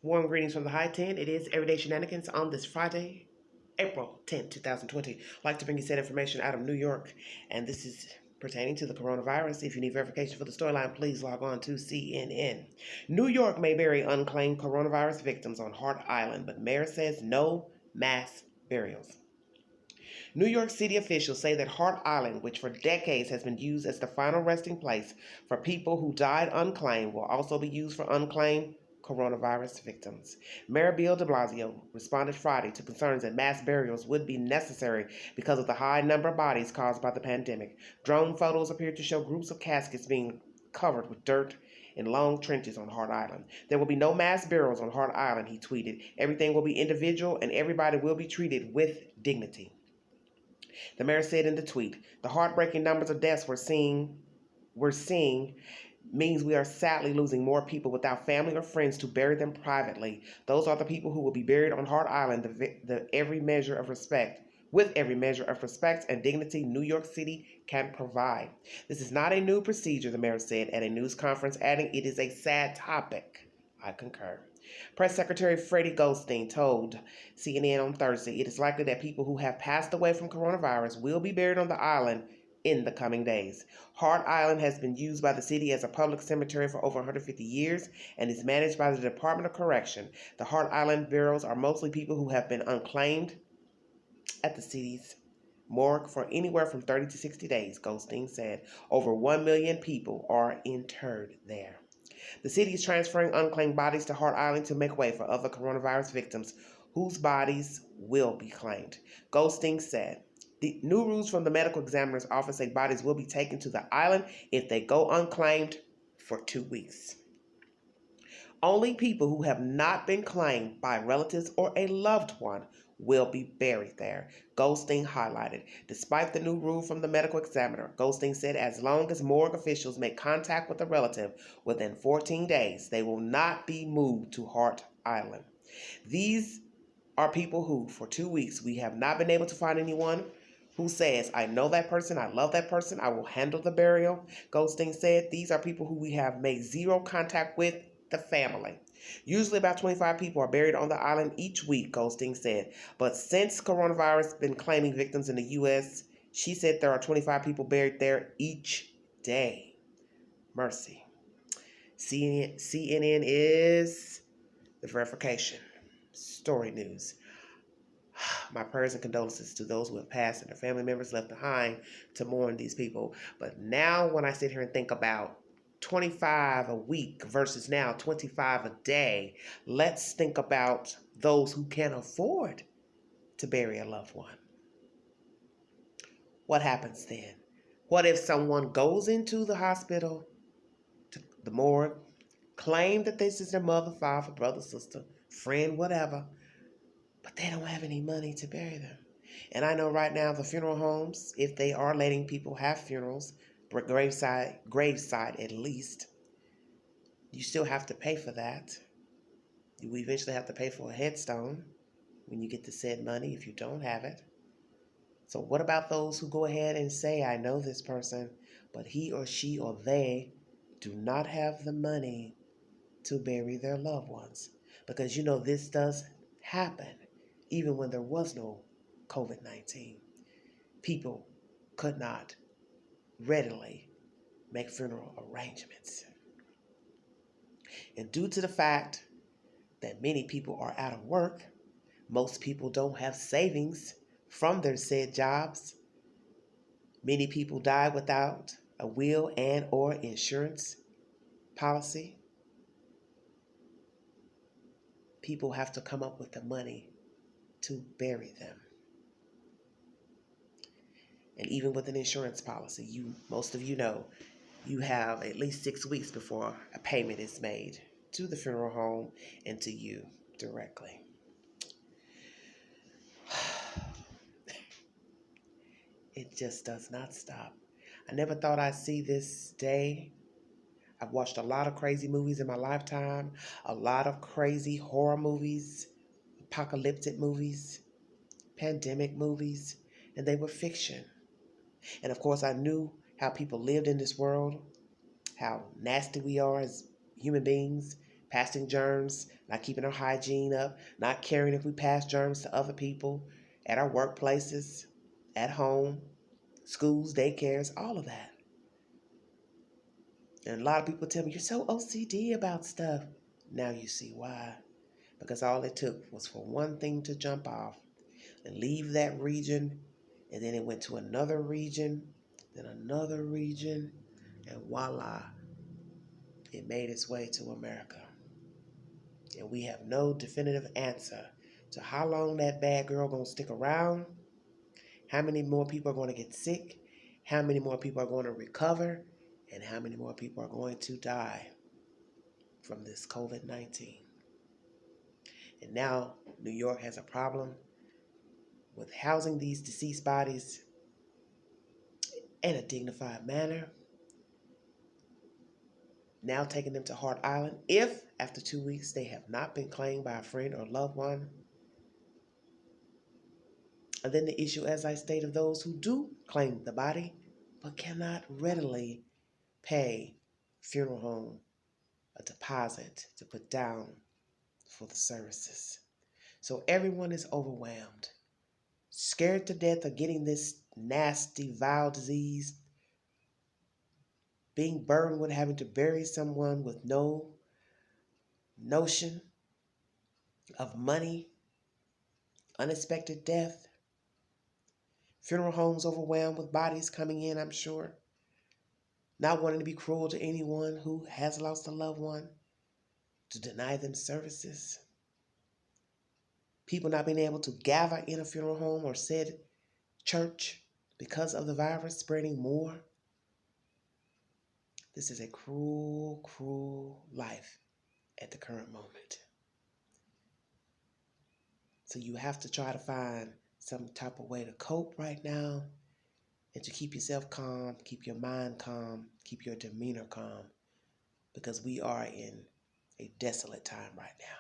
Warm greetings from the High 10. It is Everyday Shenanigans on this Friday, April 10th, 2020. I'd like to bring you said information out of New York, and this is pertaining to the coronavirus. If you need verification for the storyline, please log on to CNN. New York may bury unclaimed coronavirus victims on Hart Island, but mayor says no mass burials. New York City officials say that Hart Island, which for decades has been used as the final resting place for people who died unclaimed, will also be used for unclaimed coronavirus victims. Mayor Bill de Blasio responded Friday to concerns that mass burials would be necessary because of the high number of bodies caused by the pandemic. Drone photos appeared to show groups of caskets being covered with dirt in long trenches on Hart Island. There will be no mass burials on Hart Island, he tweeted. Everything will be individual and everybody will be treated with dignity. The mayor said in the tweet, the heartbreaking numbers of deaths we're seeing means we are sadly losing more people without family or friends to bury them privately. Those are the people who will be buried on Hart Island with every measure of respect and dignity New York City can provide. This is not a new procedure, the mayor said at a news conference, adding, it is a sad topic. I concur. Press Secretary Freddie Goldstein told CNN on Thursday it is likely that people who have passed away from coronavirus will be buried on the island in the coming days. Hart Island has been used by the city as a public cemetery for over 150 years and is managed by the Department of Correction. The Hart Island burials are mostly people who have been unclaimed at the city's morgue for anywhere from 30 to 60 days, Goldstein said. Over 1 million people are interred there. The city is transferring unclaimed bodies to Hart Island to make way for other coronavirus victims whose bodies will be claimed. Goldstein said, the new rules from the medical examiner's office say bodies will be taken to the island if they go unclaimed for 2 weeks. Only people who have not been claimed by relatives or a loved one will be buried there, Goldstein highlighted. Despite the new rule from the medical examiner, Goldstein said as long as morgue officials make contact with a relative within 14 days, they will not be moved to Hart Island. These are people who, for 2 weeks, we have not been able to find anyone who says, I know that person, I love that person, I will handle the burial, Goldstein said. These are people who we have made zero contact with, the family. Usually about 25 people are buried on the island each week, Goldstein said. But since coronavirus has been claiming victims in the U.S., she said there are 25 people buried there each day. Mercy. CNN is the verification. Story news. My prayers and condolences to those who have passed and their family members left behind to mourn these people. But now when I sit here and think about 25 a week versus now 25 a day, let's think about those who can afford to bury a loved one. What happens then? What if someone goes into the hospital, to the morgue, claim that this is their mother, father, brother, sister, friend, whatever, but they don't have any money to bury them? And I know right now the funeral homes, if they are letting people have funerals, graveside at least, you still have to pay for that. You eventually have to pay for a headstone when you get the said money if you don't have it. So what about those who go ahead and say, I know this person, but he or she or they do not have the money to bury their loved ones? Because this does happen even when there was no COVID-19. People could not readily make funeral arrangements. And due to the fact that many people are out of work, most people don't have savings from their said jobs. Many people die without a will and or insurance policy. People have to come up with the money to bury them. And even with an insurance policy, most of you know, you have at least 6 weeks before a payment is made to the funeral home and to you directly. It just does not stop. I never thought I'd see this day. I've watched a lot of crazy movies in my lifetime, a lot of crazy horror movies, apocalyptic movies, pandemic movies, and they were fiction. And of course, I knew how people lived in this world, how nasty we are as human beings, passing germs, not keeping our hygiene up, not caring if we pass germs to other people at our workplaces, at home, schools, daycares, all of that. And a lot of people tell me, you're so OCD about stuff. Now you see why. Because all it took was for one thing to jump off and leave that region, and then it went to another region, then another region, and voila, it made its way to America. And we have no definitive answer to how long that bad girl gonna stick around, how many more people are going to get sick, how many more people are going to recover, and how many more people are going to die from this COVID-19. And now New York has a problem with housing these deceased bodies in a dignified manner, now taking them to Hart Island if, after 2 weeks, they have not been claimed by a friend or loved one. And then the issue, as I stated, of those who do claim the body but cannot readily pay funeral home a deposit to put down for the services. So everyone is overwhelmed, scared to death of getting this nasty, vile disease, being burdened with having to bury someone with no notion of money, unexpected death, funeral homes overwhelmed with bodies coming in, I'm sure, not wanting to be cruel to anyone who has lost a loved one, to deny them services, people not being able to gather in a funeral home or said church because of the virus spreading more. This is a cruel, cruel life at the current moment. So you have to try to find some type of way to cope right now and to keep yourself calm, keep your mind calm, keep your demeanor calm, because we are in a desolate time right now.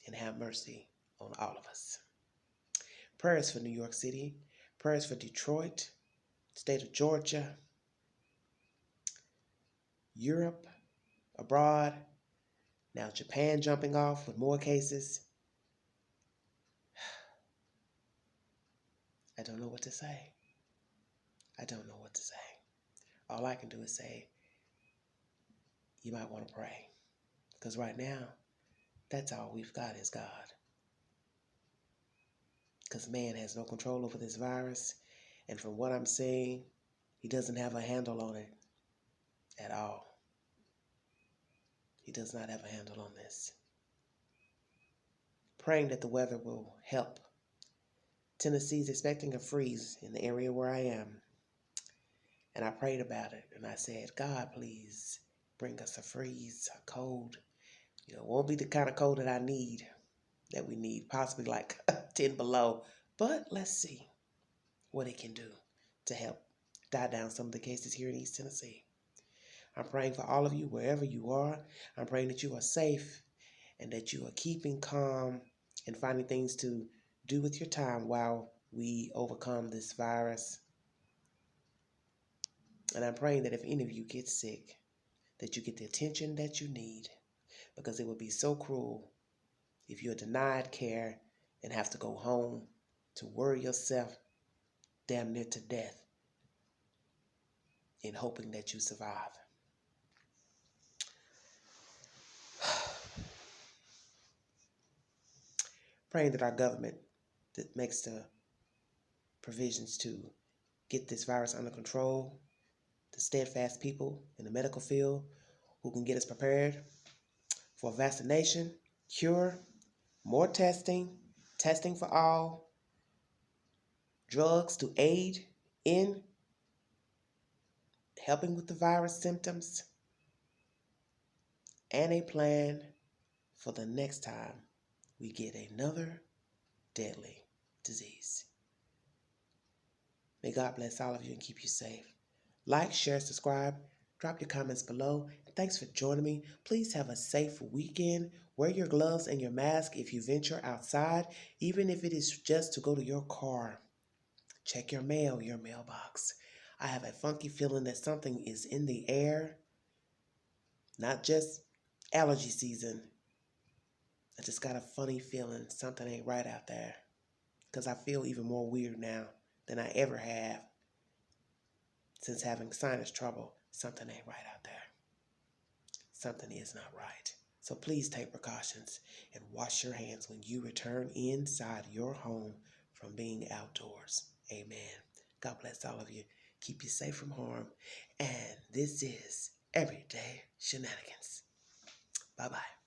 And have mercy on all of us. Prayers for New York City, prayers for Detroit, state of Georgia, Europe, abroad, now Japan jumping off with more cases. I don't know what to say. I don't know what to say. All I can do is say, you might want to pray. Because right now, that's all we've got is God. Because man has no control over this virus. And from what I'm saying, he doesn't have a handle on it at all. He does not have a handle on this. Praying that the weather will help. Tennessee's expecting a freeze in the area where I am. And I prayed about it. And I said, God, please bring us a freeze, a cold. It won't be the kind of cold that we need, possibly like 10 below. But let's see what it can do to help die down some of the cases here in East Tennessee. I'm praying for all of you, wherever you are. I'm praying that you are safe and that you are keeping calm and finding things to do with your time while we overcome this virus. And I'm praying that if any of you get sick, that you get the attention that you need, because it would be so cruel if you're denied care and have to go home to worry yourself damn near to death in hoping that you survive. Praying that our government that makes the provisions to get this virus under control, the steadfast people in the medical field who can get us prepared for vaccination, cure, more testing, testing for all, drugs to aid in helping with the virus symptoms, and a plan for the next time we get another deadly disease. May God bless all of you and keep you safe. Like, share, subscribe, drop your comments below. Thanks for joining me. Please have a safe weekend. Wear your gloves and your mask if you venture outside, even if it is just to go to your car. Check your mail, your mailbox. I have a funky feeling that something is in the air, not just allergy season. I just got a funny feeling something ain't right out there. Because I feel even more weird now than I ever have since having sinus trouble. Something ain't right out there. Something is not right. So please take precautions and wash your hands when you return inside your home from being outdoors. Amen. God bless all of you. Keep you safe from harm. And this is Everyday Shenanigans. Bye-bye.